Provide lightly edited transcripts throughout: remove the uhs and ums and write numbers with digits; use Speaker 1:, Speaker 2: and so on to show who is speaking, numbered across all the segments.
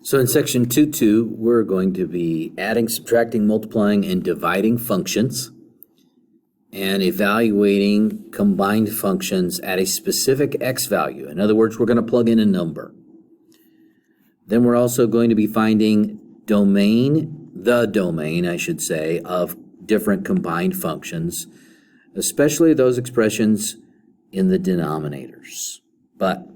Speaker 1: So in section 2.2, we're going to be adding, subtracting, multiplying, and dividing functions and evaluating combined functions at a specific x value. In other words, we're going to plug in a number. Then we're also going to be finding the domain, I should say, of different combined functions, especially those expressions in the denominators. But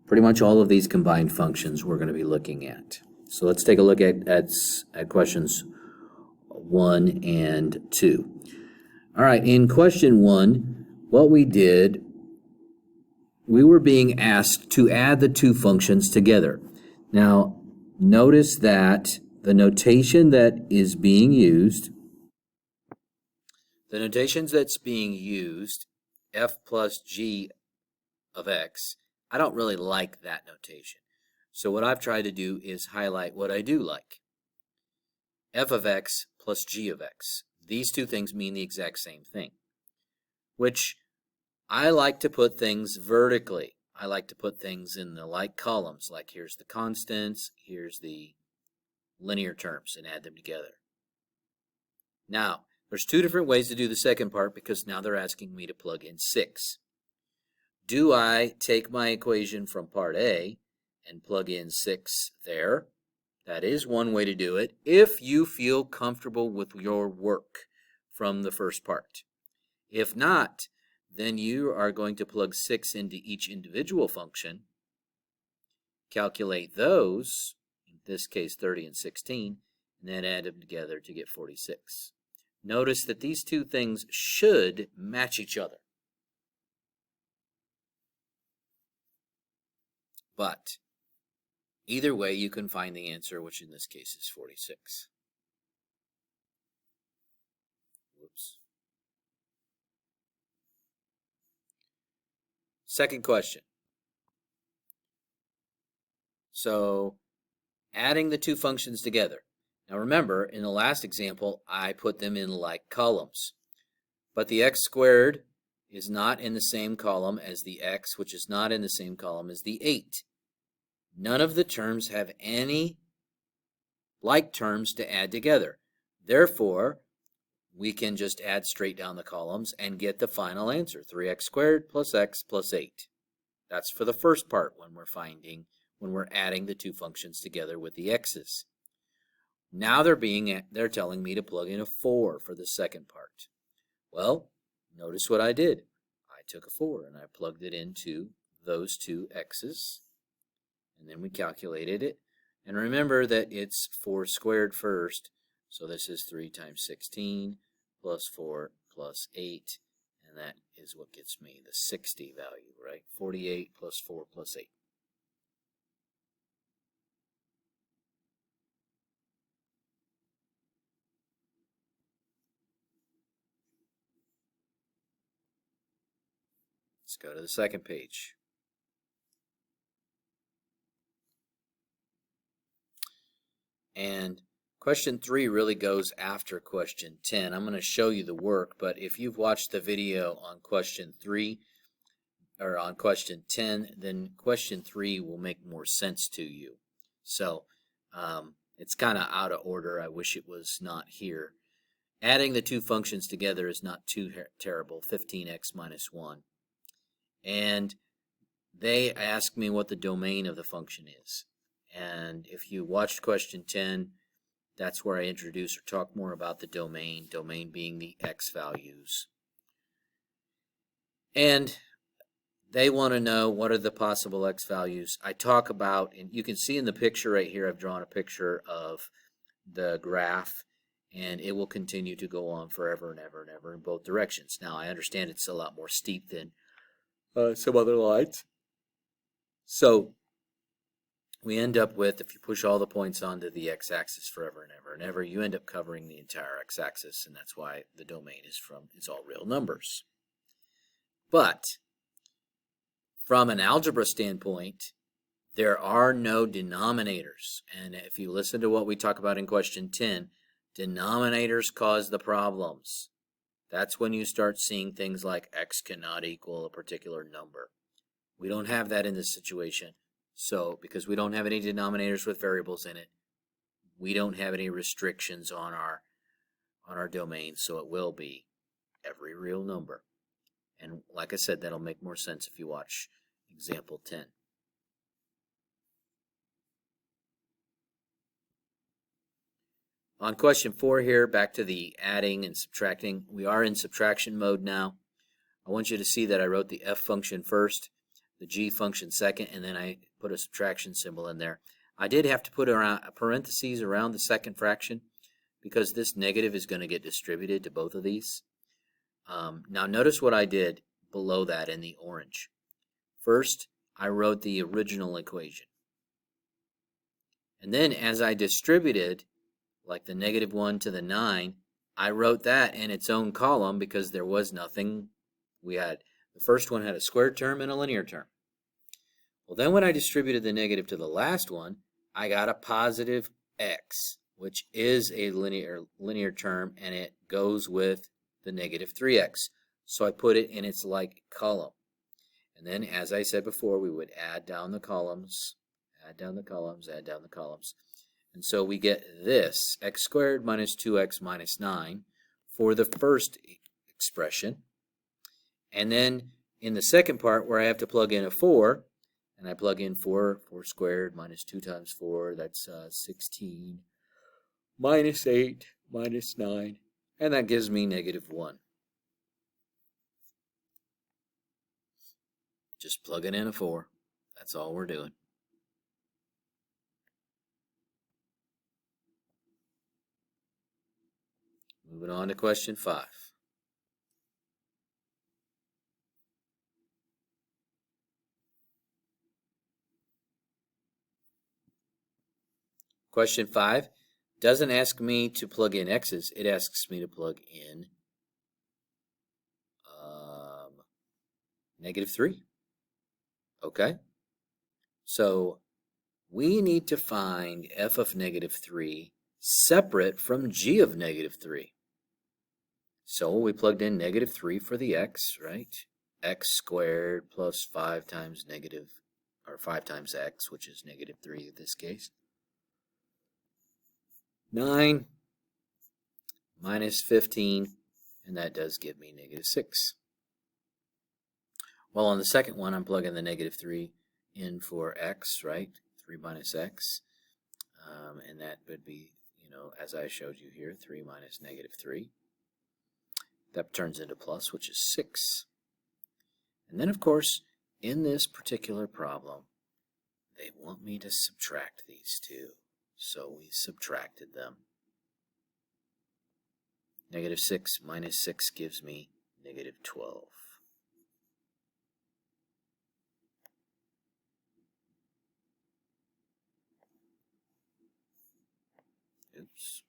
Speaker 1: pretty much all of these combined functions we're going to be looking at. So let's take a look at questions 1 and 2. All right, in question 1, what we did, we were being asked to add the two functions together. Now, notice that the notation that is being used, f plus g of x, I don't really like that notation. So what I've tried to do is highlight what I do like. F of x plus g of x. These two things mean the exact same thing, which I like to put things vertically. I like to put things in the like columns, like here's the constants, here's the linear terms, and add them together. Now, there's two different ways to do the second part because now they're asking me to plug in 6. Do I take my equation from part A and plug in 6 there? That is one way to do it if you feel comfortable with your work from the first part. If not, then you are going to plug 6 into each individual function, calculate those, in this case 30 and 16, and then add them together to get 46. Notice that these two things should match each other. But either way, you can find the answer, which in this case is 46. Whoops. Second question. So, adding the two functions together. Now remember, in the last example, I put them in like columns. But the x squared is not in the same column as the x, which is not in the same column as the 8. None of the terms have any like terms to add together. Therefore, we can just add straight down the columns and get the final answer, 3x squared plus x plus 8. That's for the first part when we're adding the two functions together with the x's. Now they're telling me to plug in a 4 for the second part. Well, notice what I did. I took a 4 and I plugged it into those two x's. And then we calculated it. And remember that it's 4 squared first. So this is 3 times 16 plus 4 plus 8. And that is what gets me the 60 value, right? 48 plus 4 plus 8. Let's go to the second page. And question 3 really goes after question 10. I'm going to show you the work, but if you've watched the video on question 3 or on question 10, then question 3 will make more sense to you. So it's kind of out of order. I wish it was not here. Adding the two functions together is not too terrible, 15x minus 1. And they ask me what the domain of the function is. And if you watched question 10, that's where I introduce or talk more about the domain being the x values. And they want to know what are the possible x values. I talk about, and you can see in the picture right here, I've drawn a picture of the graph, and it will continue to go on forever and ever and ever in both directions. Now, I understand it's a lot more steep than some other lines. So we end up with, if you push all the points onto the x-axis forever and ever and ever, you end up covering the entire x-axis, and that's why the domain is all real numbers. But from an algebra standpoint, there are no denominators. And if you listen to what we talk about in question 10, denominators cause the problems. That's when you start seeing things like x cannot equal a particular number. We don't have that in this situation. So because we don't have any denominators with variables in it, we don't have any restrictions on our domain, so it will be every real number. And like I said, that'll make more sense if you watch example 10. On question 4 here, back to the adding and subtracting. We are in subtraction mode now. I want you to see that I wrote the f function first, the g function second, and then I put a subtraction symbol in there. I did have to put a parentheses around the second fraction because this negative is going to get distributed to both of these. Now notice what I did below that in the orange. First, I wrote the original equation. And then as I distributed, like the -1 to the 9, I wrote that in its own column because there was nothing. The first one had a squared term and a linear term. Well, then when I distributed the negative to the last one, I got a positive x, which is a linear term, and it goes with the -3x. So I put it in its like column. And then, as I said before, we would add down the columns, add down the columns, add down the columns. And so we get this, x squared minus 2x minus 9 for the first expression. And then in the second part where I have to plug in a 4, and I plug in 4 squared minus 2 times 4, that's 16, minus 8, minus 9, and that gives me -1. Just plugging in a 4. That's all we're doing. Moving on to question 5. Question 5 doesn't ask me to plug in x's. It asks me to plug in -3. Okay? So we need to find f of -3 separate from g of -3. So we plugged in -3 for the x, right? X squared plus 5 times x, which is -3 in this case. 9 minus 15, and that does give me -6. Well, on the second one, I'm plugging the -3 in for x, right? 3 minus x. And that would be, as I showed you here, 3 minus -3. That turns into plus, which is 6. And then, of course, in this particular problem, they want me to subtract these two. So we subtracted them. -6 minus 6 gives me -12. Oops.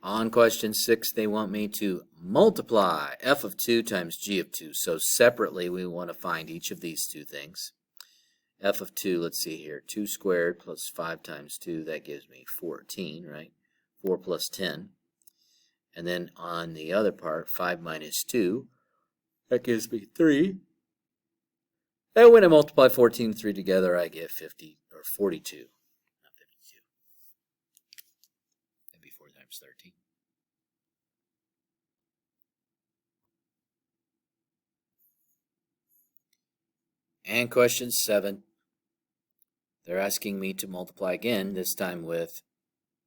Speaker 1: On question 6, they want me to multiply f of 2 times g of 2. So separately, we want to find each of these two things. F of 2, let's see here, 2 squared plus 5 times 2, that gives me 14, right? 4 plus 10. And then on the other part, 5 minus 2, that gives me 3. And when I multiply 14 and 3 together, I get 42. Not 52. That'd be 4 times 13. And question 7. They're asking me to multiply again, this time with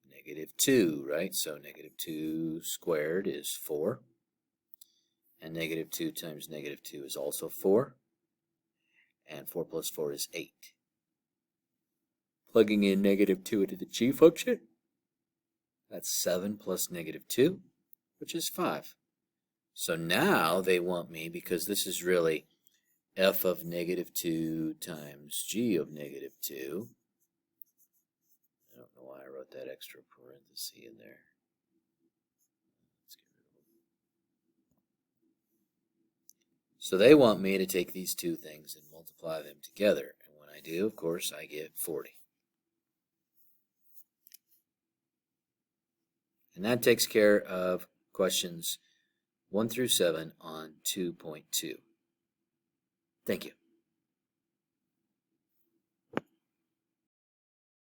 Speaker 1: -2, right? So -2 squared is 4. And -2 times -2 is also 4. And 4 plus 4 is 8. Plugging in -2 into the g function, that's 7 plus -2, which is 5. So now they want me, because this is really f of -2 times g of -2. I don't know why I wrote that extra parenthesis in there. Let's get rid of it. So they want me to take these two things and multiply them together. And when I do, of course, I get 40. And that takes care of questions 1 through 7 on 2.2. Thank you.